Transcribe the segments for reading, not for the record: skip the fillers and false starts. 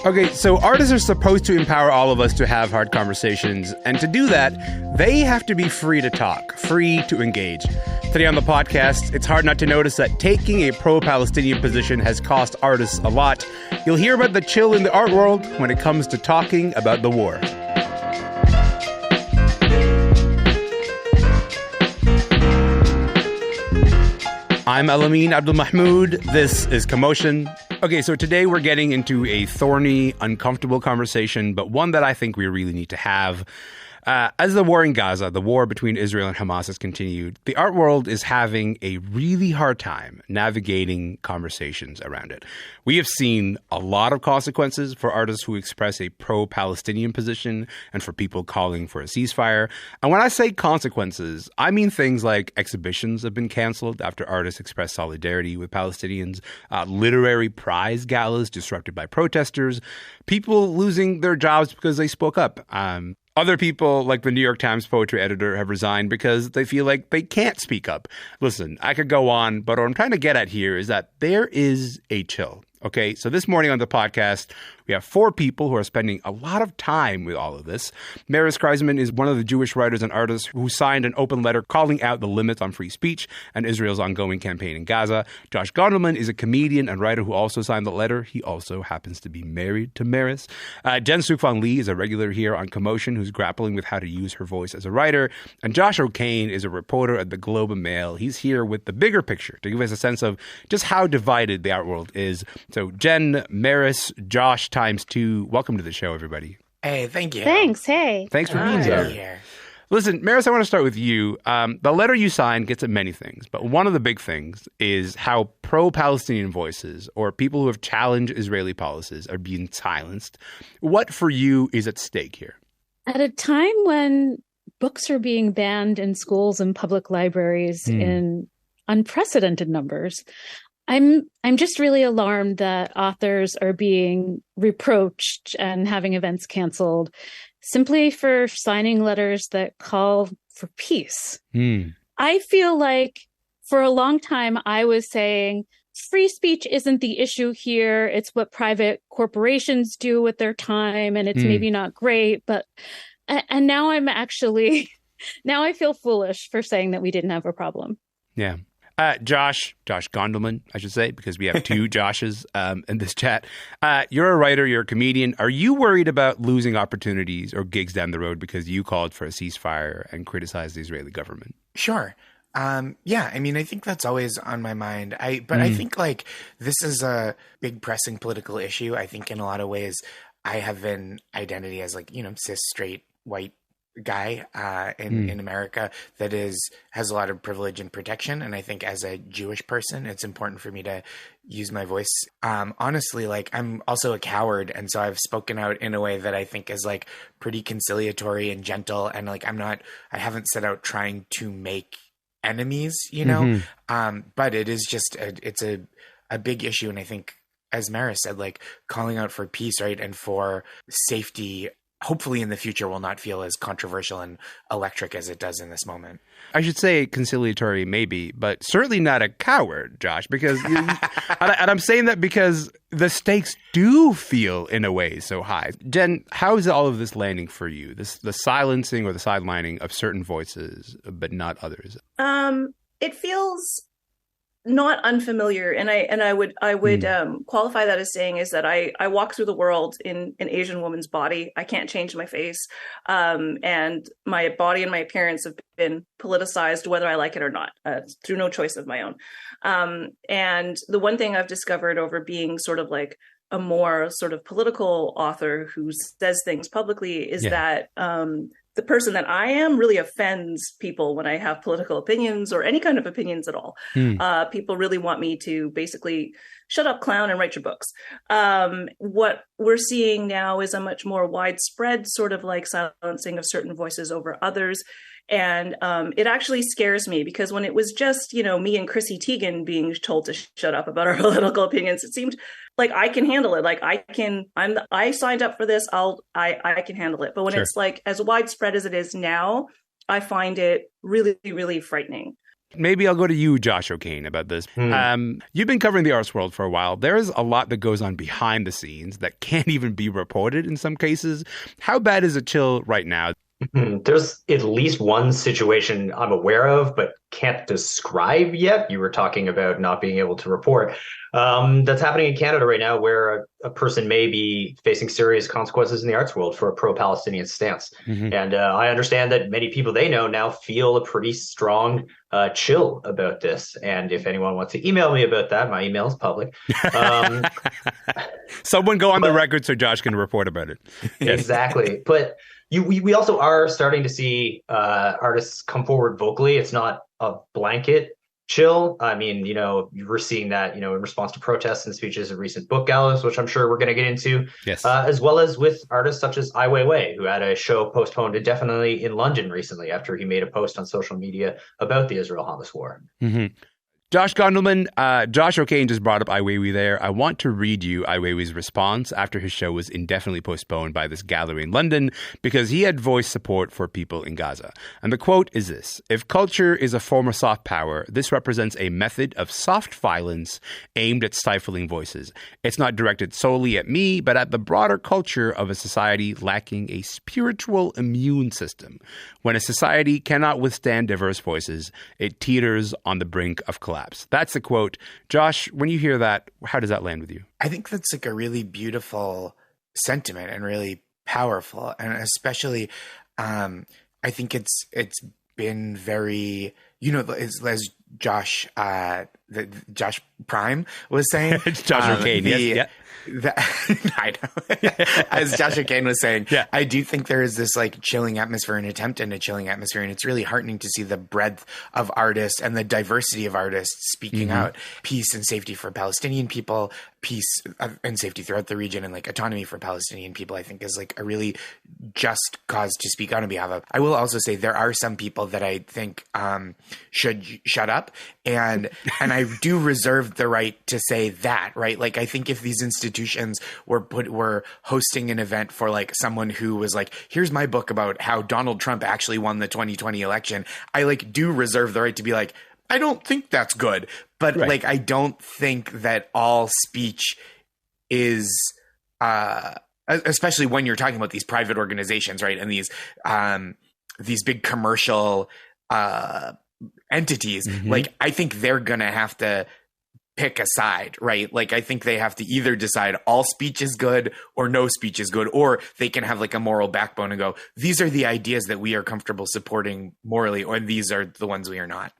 Okay, so artists are supposed to empower all of us to have hard conversations. And to do that, they have to be free to talk, free to engage. Today on the podcast, it's hard not to notice that taking a pro-Palestinian position has cost artists a lot. You'll hear about the chill in the art world when it comes to talking about the war. I'm Elamin Abdelmahmoud. This is Commotion. Okay, so today we're getting into a thorny, uncomfortable conversation, but one that I think we really need to have. As the war in Gaza, the war between Israel and Hamas has continued, the art world is having a really hard time navigating conversations around it. We have seen a lot of consequences for artists who express a pro-Palestinian position and for people calling for a ceasefire. And when I say consequences, I mean things like exhibitions have been canceled after artists express solidarity with Palestinians, literary prize galas disrupted by protesters, people losing their jobs because they spoke up. Other people, like the New York Times poetry editor, have resigned because they feel like they can't speak up. Listen, I could go on, but what I'm trying to get at here is that there is a chill. Okay, so this morning on the podcast, we have four people who are spending a lot of time with all of this. Maris Kreizman is one of the Jewish writers and artists who signed an open letter calling out the limits on free speech and Israel's ongoing campaign in Gaza. Josh Gondelman is a comedian and writer who also signed the letter. He also happens to be married to Maris. Jen Sookfong Lee is a regular here on Commotion who's grappling with how to use her voice as a writer. And Josh O'Kane is a reporter at the Globe and Mail. He's here with the bigger picture to give us a sense of just how divided the art world is. So Jen, Maris, Josh times two. Welcome to the show, everybody. Hey, thank you. Thanks. Hey. Thanks for being here. Listen, Maris, I want to start with you. The letter you signed gets at many things, but one of the big things is how pro-Palestinian voices or people who have challenged Israeli policies are being silenced. What for you is at stake here? At a time when books are being banned in schools and public libraries in unprecedented numbers, I'm just really alarmed that authors are being reproached and having events canceled simply for signing letters that call for peace. I feel like for a long time I was saying free speech isn't the issue here. It's what private corporations do with their time, and it's maybe not great, but and now I'm actually now I feel foolish for saying that we didn't have a problem. Yeah. Josh Gondelman, I should say, because we have two Joshes in this chat. You're a writer, you're a comedian. Are you worried about losing opportunities or gigs down the road because you called for a ceasefire and criticized the Israeli government? Sure. Yeah, I mean, I think that's always on my mind. I think like this is a big pressing political issue. I think in a lot of ways I have an identity as like, cis, straight, white guy in America that has a lot of privilege and protection. And I think as a Jewish person, it's important for me to use my voice. Honestly, like I'm also a coward. And so I've spoken out in a way that I think is like pretty conciliatory and gentle. And like I haven't set out trying to make enemies, but it is just, it's a big issue. And I think, as Maris said, like calling out for peace, right, and for safety, hopefully in the future will not feel as controversial and electric as it does in this moment. I should say conciliatory maybe, but certainly not a coward, Josh, because and I'm saying that because the stakes do feel in a way so high. Jen, how is all of this landing for you? The silencing or the sidelining of certain voices, but not others? It feels not unfamiliar, and I would qualify that as saying is that I walk through the world in an Asian woman's body. I can't change my face, and my body and my appearance have been politicized, whether I like it or not, through no choice of my own. And the one thing I've discovered over being sort of like a more sort of political author who says things publicly is that the person that I am really offends people when I have political opinions or any kind of opinions at all. People really want me to basically shut up, clown, and write your books. What we're seeing now is a much more widespread sort of like silencing of certain voices over others. And it actually scares me because when it was just, me and Chrissy Teigen being told to shut up about our political opinions, it seemed like I can handle it. Like I signed up for this. I can handle it. But when it's like as widespread as it is now, I find it really, really frightening. Maybe I'll go to you, Josh O'Kane, about this. You've been covering the arts world for a while. There's a lot that goes on behind the scenes that can't even be reported in some cases. How bad is it chill right now? There's at least one situation I'm aware of, but can't describe yet. You were talking about not being able to report. That's happening in Canada right now, where a person may be facing serious consequences in the arts world for a pro-Palestinian stance. And I understand that many people they know now feel a pretty strong chill about this. And if anyone wants to email me about that, my email is public. Someone go on the record so Josh can report about it. Yes. Exactly. But we also are starting to see artists come forward vocally. It's not a blanket chill. I mean, we're seeing that, in response to protests and speeches at recent book galas, which I'm sure we're going to get into, yes. As well as with artists such as Ai Weiwei, who had a show postponed indefinitely in London recently after he made a post on social media about the Israel-Hamas war. Josh Gondelman, Josh O'Kane just brought up Ai Weiwei there. I want to read you Ai Weiwei's response after his show was indefinitely postponed by this gallery in London because he had voiced support for people in Gaza. And the quote is this: "If culture is a form of soft power, this represents a method of soft violence aimed at stifling voices. It's not directed solely at me, but at the broader culture of a society lacking a spiritual immune system. When a society cannot withstand diverse voices, it teeters on the brink of collapse." That's the quote. Josh, when you hear that, how does that land with you? I think that's like a really beautiful sentiment and really powerful. And especially, I think it's been very, as Josh, Josh Prime was saying. Josh O'Kane, yes. I know. As Josh O'Kane was saying, I do think there is this like chilling atmosphere, an attempt in a chilling atmosphere, and it's really heartening to see the breadth of artists and the diversity of artists speaking out. Peace and safety for Palestinian people, peace and safety throughout the region, and like autonomy for Palestinian people, I think is like a really just cause to speak on behalf of. I will also say there are some people that I think should shut up, and I do reserve the right to say that, right? Like, I think if these institutions were hosting an event for like someone who was like, here's my book about how Donald Trump actually won the 2020 election, I like do reserve the right to be like, I don't think that's good. But like, I don't think that all speech is, especially when you're talking about these private organizations, right? And these big commercial entities, like, I think they're going to have to pick a side, right? Like, I think they have to either decide all speech is good or no speech is good, or they can have like a moral backbone and go, these are the ideas that we are comfortable supporting morally, or these are the ones we are not.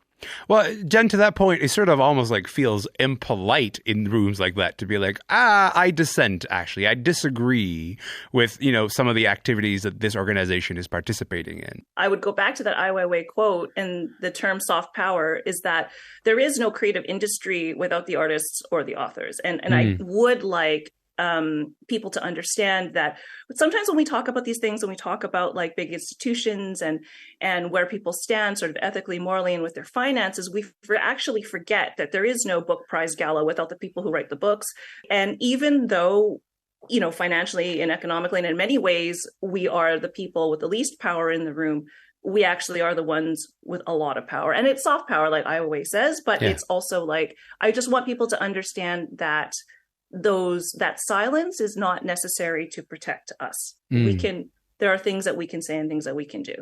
Well, Jen, to that point, it sort of almost like feels impolite in rooms like that to be like, I dissent, actually. I disagree with, some of the activities that this organization is participating in. I would go back to that Ai Weiwei quote, and the term soft power is that there is no creative industry without the artists or the authors. And I would like people to understand that sometimes when we talk about these things, when we talk about like big institutions and where people stand sort of ethically, morally, and with their finances, we actually forget that there is no book prize gala without the people who write the books. And even though, financially and economically, and in many ways, we are the people with the least power in the room, we actually are the ones with a lot of power. And it's soft power, like Ai Weiwei says, but it's also like, I just want people to understand that that silence is not necessary to protect us. There are things that we can say and things that we can do.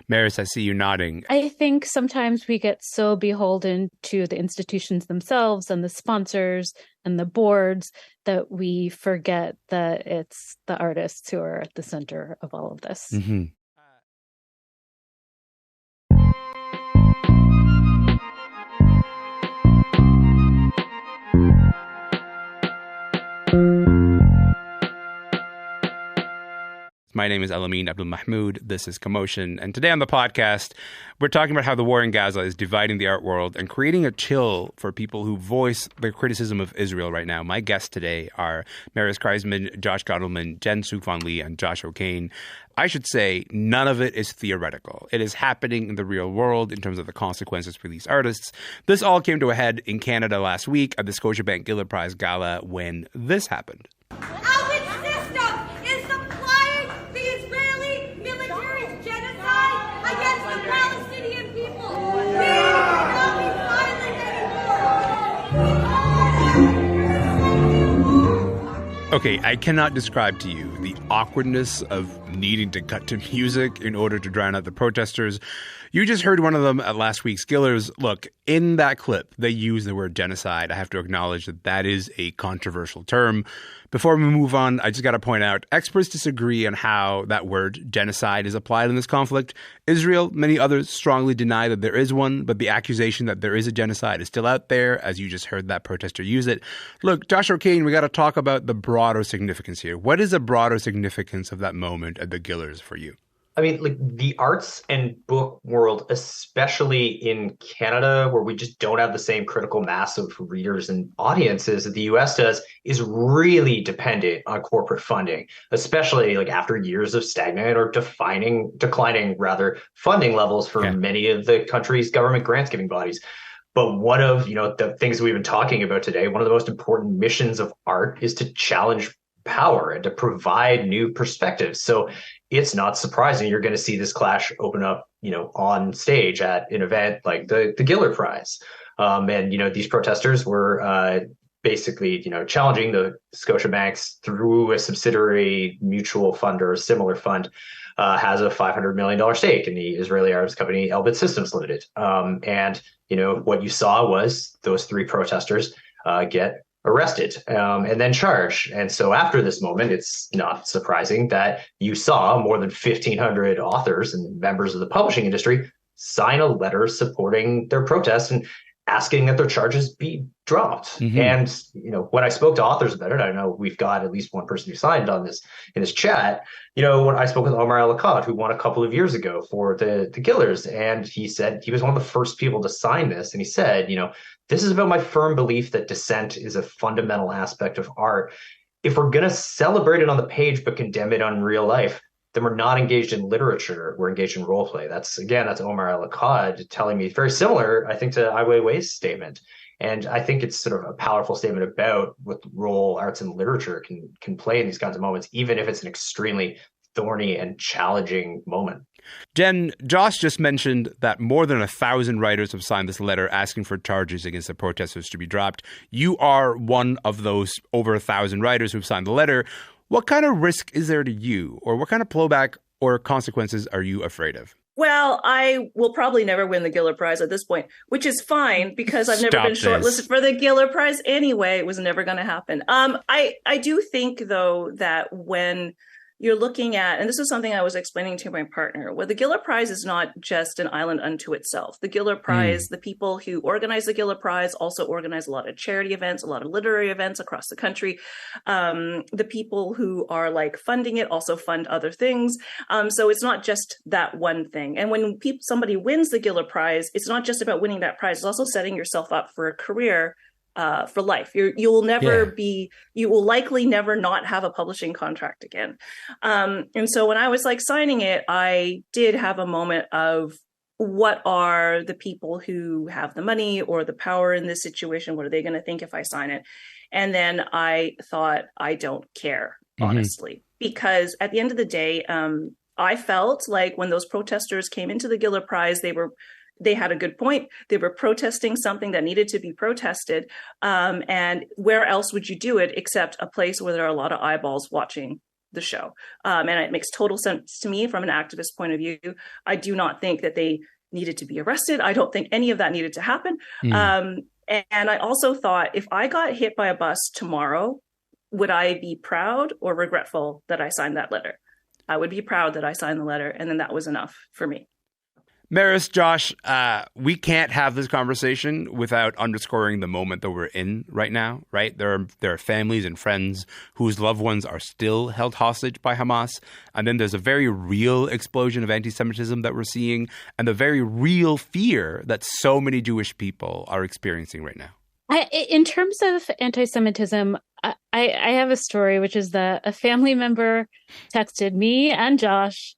Maris, I see you nodding. I think sometimes we get so beholden to the institutions themselves and the sponsors and the boards that we forget that it's the artists who are at the center of all of this. My name is Elamin Abdelmahmoud. This is Commotion. And today on the podcast, we're talking about how the war in Gaza is dividing the art world and creating a chill for people who voice their criticism of Israel right now. My guests today are Maris Kreizman, Josh Gondelman, Jen Sookfong Lee, and Josh O'Kane. I should say none of it is theoretical. It is happening in the real world in terms of the consequences for these artists. This all came to a head in Canada last week at the Scotiabank Giller Prize Gala when this happened. Okay, I cannot describe to you the awkwardness of needing to cut to music in order to drown out the protesters. You just heard one of them at last week's Gillers. Look, in that clip, they use the word genocide. I have to acknowledge that that is a controversial term. Before we move on, I just got to point out, experts disagree on how that word genocide is applied in this conflict. Israel, many others strongly deny that there is one, but the accusation that there is a genocide is still out there, as you just heard that protester use it. Look, Josh O'Kane, we got to talk about the broader significance here. What is the broader significance of that moment at the Gillers for you? I mean, like the arts and book world, especially in Canada, where we just don't have the same critical mass of readers and audiences that the US does, is really dependent on corporate funding, especially like after years of stagnant or declining funding levels for many of the country's government grants giving bodies. But one of, the things we've been talking about today, one of the most important missions of art is to challenge power and to provide new perspectives. So it's not surprising you're going to see this clash open up, on stage at an event like the Giller Prize. And these protesters were basically, challenging the Scotiabanks through a subsidiary mutual fund or a similar fund, has a $500 million stake in the Israeli arms company Elbit Systems Limited. And what you saw was those three protesters get arrested and then charged. And so after this moment, it's not surprising that you saw more than 1,500 authors and members of the publishing industry sign a letter supporting their protest and asking that their charges be dropped. Mm-hmm. And, when I spoke to authors about it, I know we've got at least one person who signed on this in this chat. When I spoke with Omar El-Akkad, who won a couple of years ago for the Gillers, and he said he was one of the first people to sign this. And he said, this is about my firm belief that dissent is a fundamental aspect of art. If we're going to celebrate it on the page but condemn it on real life, then we're not engaged in literature. We're engaged in role play. That's Omar El-Akkad telling me very similar, I think, to Ai Weiwei's statement. And I think it's sort of a powerful statement about what role arts and literature can play in these kinds of moments, even if it's an extremely thorny and challenging moment. Jen, Josh just mentioned that more than 1,000 writers have signed this letter asking for charges against the protesters to be dropped. You are one of those over 1,000 writers who've signed the letter. What kind of risk is there to you, or what kind of blowback or consequences are you afraid of? Well, I will probably never win the Giller Prize at this point, which is fine because I've never been shortlisted for the Giller Prize anyway. It was never going to happen. I do think, though, that when you're looking at, and this is something I was explaining to my partner, well, the Giller Prize is not just an island unto itself. The Giller Prize, the people who organize the Giller Prize also organize a lot of charity events, a lot of literary events across the country. The people who are funding it also fund other things. So it's not just that one thing. And when somebody wins the Giller Prize, it's not just about winning that prize. It's also setting yourself up for a career for life. You will likely never not have a publishing contract again. And so when I was signing it, I did have a moment of, what are the people who have the money or the power in this situation? What are they going to think if I sign it? And then I thought, I don't care, honestly, because at the end of the day, I felt like when those protesters came into the Giller Prize, they had a good point. They were protesting something that needed to be protested. And where else would you do it except a place where there are a lot of eyeballs watching the show? And it makes total sense to me from an activist point of view. I do not think that they needed to be arrested. I don't think any of that needed to happen. And I also thought, if I got hit by a bus tomorrow, would I be proud or regretful that I signed that letter? I would be proud that I signed the letter. And then that was enough for me. Maris, Josh, we can't have this conversation without underscoring the moment that we're in right now, right? There are families and friends whose loved ones are still held hostage by Hamas. And then there's a very real explosion of anti-Semitism that we're seeing, and the very real fear that so many Jewish people are experiencing right now. In terms of anti-Semitism, I have a story, which is that a family member texted me and Josh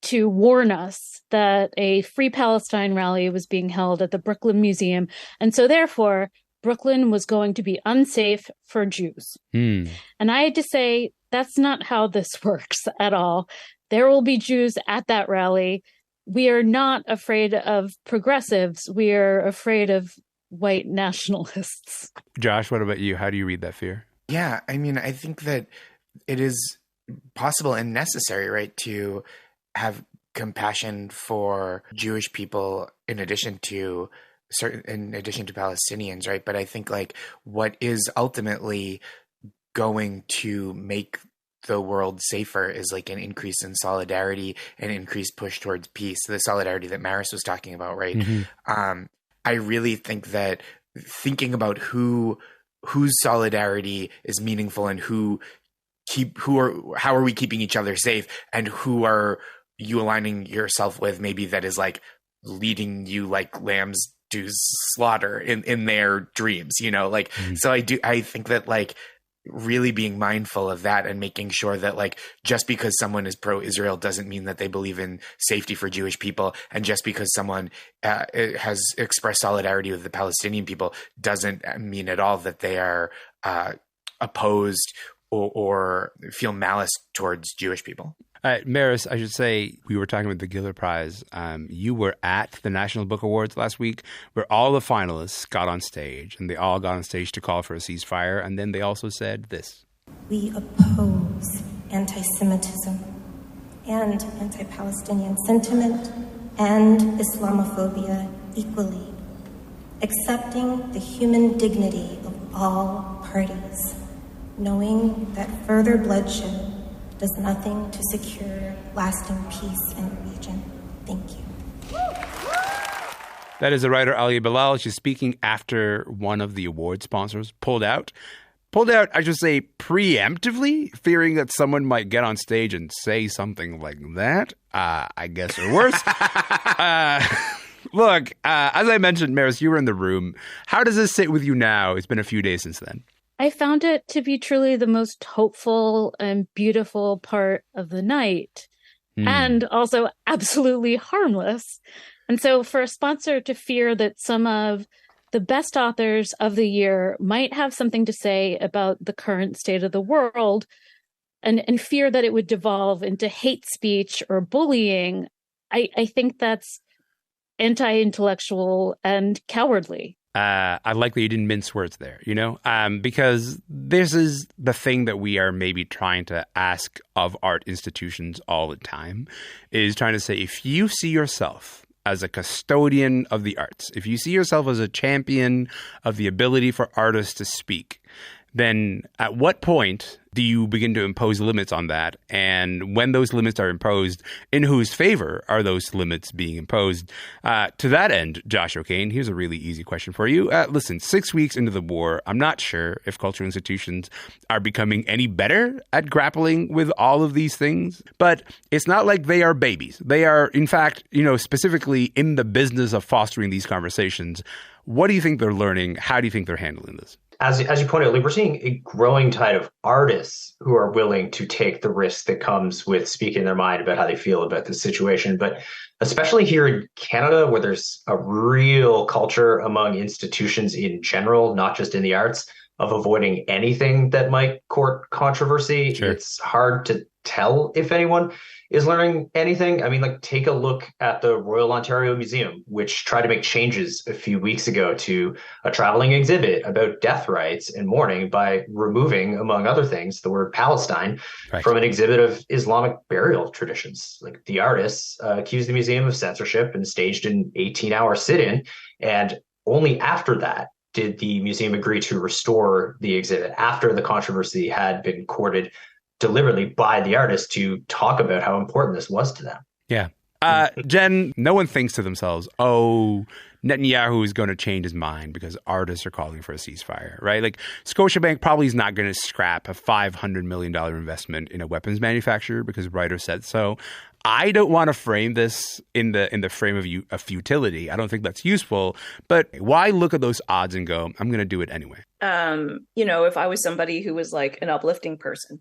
to warn us that a Free Palestine rally was being held at the Brooklyn Museum. And so therefore, Brooklyn was going to be unsafe for Jews. And I had to say, that's not how this works at all. There will be Jews at that rally. We are not afraid of progressives. We are afraid of white nationalists. Josh, what about you? How do you read that fear? Yeah, I mean, I think that it is possible and necessary, right, to have compassion for Jewish people in addition to Palestinians, right? But I think like what is ultimately going to make the world safer is like an increase in solidarity, an increased push towards peace, the solidarity that Maris was talking about, right? I really think that thinking about whose solidarity is meaningful and how are we keeping each other safe, and who are you aligning yourself with, maybe that is like leading you like lambs to slaughter in their dreams, like so I think that like really being mindful of that and making sure that like just because someone is pro-Israel doesn't mean that they believe in safety for Jewish people, and just because someone has expressed solidarity with the Palestinian people doesn't mean at all that they are opposed or feel malice towards Jewish people. Maris, I should say, we were talking about the Giller Prize. You were at the National Book Awards last week, where all the finalists got on stage, and they all got on stage to call for a ceasefire, and then they also said this. We oppose anti-Semitism and anti-Palestinian sentiment and Islamophobia equally, accepting the human dignity of all parties, knowing that further bloodshed does nothing to secure lasting peace in the region. Thank you. That is the writer Ali Bilal. She's speaking after one of the award sponsors pulled out, I should say, preemptively, fearing that someone might get on stage and say something like that, I guess, or worse. Look, as I mentioned, Maris, you were in the room. How does this sit with you now? It's been a few days since then. I found it to be truly the most hopeful and beautiful part of the night, and also absolutely harmless. And so for a sponsor to fear that some of the best authors of the year might have something to say about the current state of the world, and fear that it would devolve into hate speech or bullying, I think that's anti-intellectual and cowardly. I like that you didn't mince words there, because this is the thing that we are maybe trying to ask of art institutions all the time, is trying to say, if you see yourself as a custodian of the arts, if you see yourself as a champion of the ability for artists to speak, then at what point do you begin to impose limits on that? And when those limits are imposed, in whose favor are those limits being imposed? To that end, Josh O'Kane, here's a really easy question for you. Listen, 6 weeks into the war, I'm not sure if cultural institutions are becoming any better at grappling with all of these things, but it's not like they are babies. They are, in fact, specifically in the business of fostering these conversations. What do you think they're learning? How do you think they're handling this? As you pointed out, we're seeing a growing tide of artists who are willing to take the risk that comes with speaking their mind about how they feel about the situation. But especially here in Canada, where there's a real culture among institutions in general, not just in the arts, of avoiding anything that might court controversy. Sure. It's hard to tell if anyone is learning anything. I mean, like, take a look at the Royal Ontario Museum, which tried to make changes a few weeks ago to a traveling exhibit about death rights and mourning by removing, among other things, the word Palestine from an exhibit of Islamic burial traditions. Like, the artists accused the museum of censorship and staged an 18-hour sit-in. And only after that did the museum agree to restore the exhibit, after the controversy had been courted deliberately by the artists to talk about how important this was to them. Yeah. Jen, no one thinks to themselves, oh, Netanyahu is going to change his mind because artists are calling for a ceasefire, right? Like, Scotiabank probably is not going to scrap a $500 million investment in a weapons manufacturer because writers said so. I don't want to frame this in the frame of futility. I don't think that's useful. But why look at those odds and go, I'm going to do it anyway? If I was somebody who was like an uplifting person,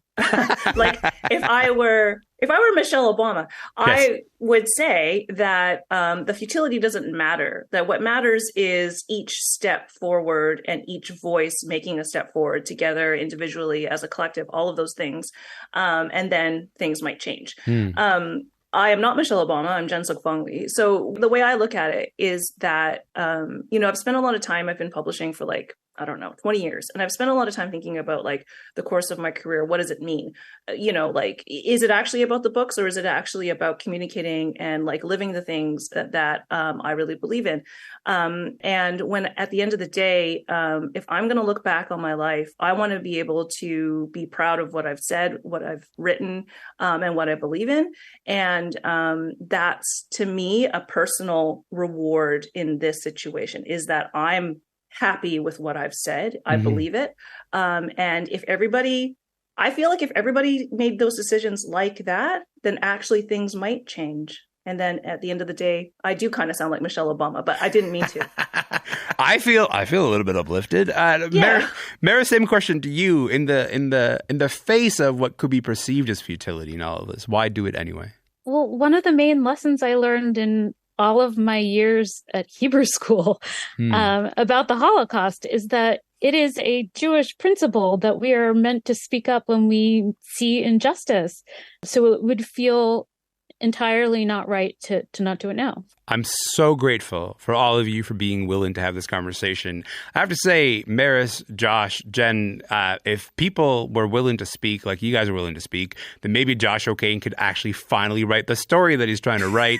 like if I were Michelle Obama, yes, I would say that the futility doesn't matter. That what matters is each step forward and each voice making a step forward together, individually, as a collective, all of those things. And then things might change. I am not Michelle Obama. I'm Jen Sookfong. So the way I look at it is that, I've spent a lot of time. I've been publishing for like I don't know, 20 years. And I've spent a lot of time thinking about like the course of my career. What does it mean? Like, is it actually about the books, or is it actually about communicating and like living the things that I really believe in? And when at the end of the day, if I'm going to look back on my life, I want to be able to be proud of what I've said, what I've written, and what I believe in. And that's, to me, a personal reward in this situation, is that I'm happy with what I've said. I believe it. And I feel like if everybody made those decisions like that, then actually things might change. And then at the end of the day, I do kind of sound like Michelle Obama, but I didn't mean to. I feel a little bit uplifted. Maris, same question to you. In the face of what could be perceived as futility in all of this, why do it anyway? Well, one of the main lessons I learned in all of my years at Hebrew school about the Holocaust is that it is a Jewish principle that we are meant to speak up when we see injustice. So it would feel entirely not right to not do it now. I'm so grateful for all of you for being willing to have this conversation. I have to say, Maris, Josh, Jen, if people were willing to speak like you guys are willing to speak, then maybe Josh O'Kane could actually finally write the story that he's trying to write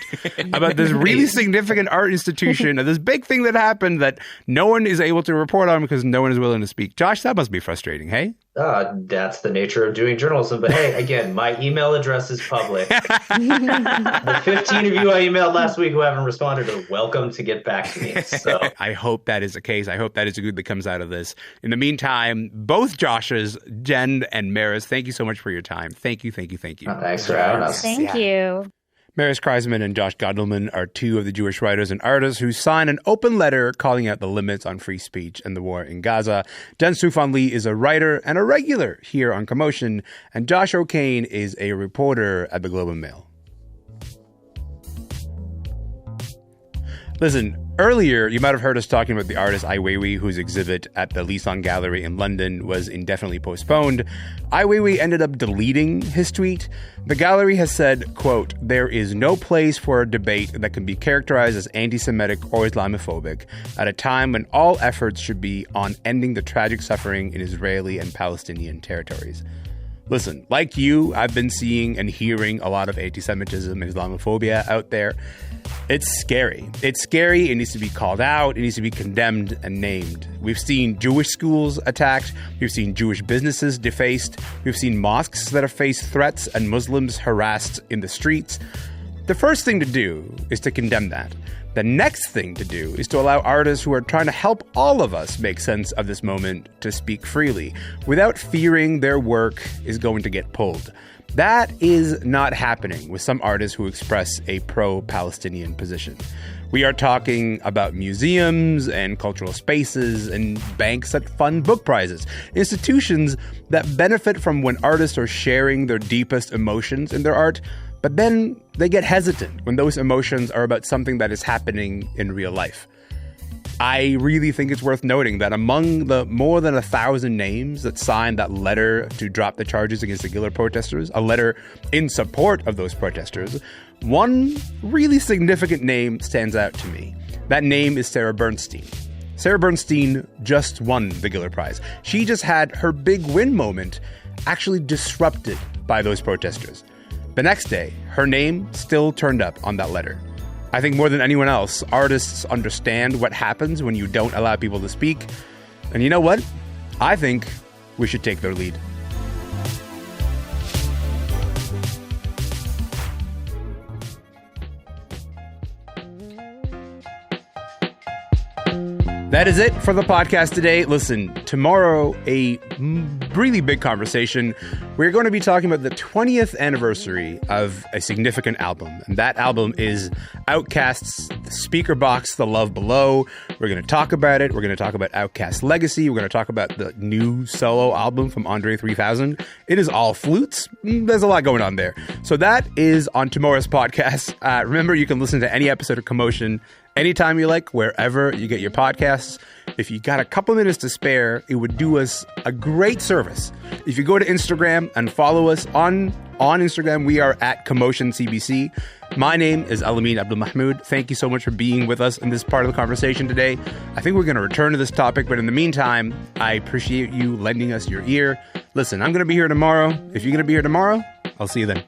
about this really significant art institution and this big thing that happened that no one is able to report on because no one is willing to speak. Josh, that must be frustrating, hey? That's the nature of doing journalism. But hey, again, my email address is public. The 15 of you I emailed last week who haven't responded are welcome to get back to me. So I hope that is the case. I hope that is the good that comes out of this. In the meantime, both Joshes, Jen and Maris, thank you so much for your time. Thank you. Thanks for having us. Thank you. Maris Kreizman and Josh Gondelman are two of the Jewish writers and artists who signed an open letter calling out the limits on free speech and the war in Gaza. Jen Sookfong Lee is a writer and a regular here on Commotion, and Josh O'Kane is a reporter at the Globe and Mail. Listen, earlier you might have heard us talking about the artist Ai Weiwei, whose exhibit at the Lisson Gallery in London was indefinitely postponed. Ai Weiwei ended up deleting his tweet. The gallery has said, quote, "There is no place for a debate that can be characterized as anti-Semitic or Islamophobic at a time when all efforts should be on ending the tragic suffering in Israeli and Palestinian territories." Listen, like you, I've been seeing and hearing a lot of anti-Semitism and Islamophobia out there. It's scary. It's scary. It needs to be called out. It needs to be condemned and named. We've seen Jewish schools attacked. We've seen Jewish businesses defaced. We've seen mosques that have faced threats and Muslims harassed in the streets. The first thing to do is to condemn that. The next thing to do is to allow artists who are trying to help all of us make sense of this moment to speak freely without fearing their work is going to get pulled. That is not happening with some artists who express a pro-Palestinian position. We are talking about museums and cultural spaces and banks that fund book prizes, institutions that benefit from when artists are sharing their deepest emotions in their art, but then they get hesitant when those emotions are about something that is happening in real life. I really think it's worth noting that among the more than 1,000 names that signed that letter to drop the charges against the Gillar protesters, a letter in support of those protesters, one really significant name stands out to me. That name is Sarah Bernstein. Sarah Bernstein just won the Gillar Prize. She just had her big win moment actually disrupted by those protesters. The next day, her name still turned up on that letter. I think more than anyone else, artists understand what happens when you don't allow people to speak. And you know what? I think we should take their lead. That is it for the podcast today. Listen, tomorrow, a really big conversation. We're going to be talking about the 20th anniversary of a significant album. And that album is Outkast's The Speaker Box, The Love Below. We're going to talk about it. We're going to talk about Outkast's legacy. We're going to talk about the new solo album from Andre 3000. It is all flutes. There's a lot going on there. So that is on tomorrow's podcast. Remember, you can listen to any episode of Commotion anytime you like, wherever you get your podcasts. If you got a couple minutes to spare, it would do us a great service if you go to Instagram and follow us on Instagram. We are at Commotion CBC. My name is Elamin Abdelmahmoud. Thank you so much for being with us in this part of the conversation today. I think we're going to return to this topic, but in the meantime, I appreciate you lending us your ear. Listen, I'm going to be here tomorrow. If you're going to be here tomorrow, I'll see you then.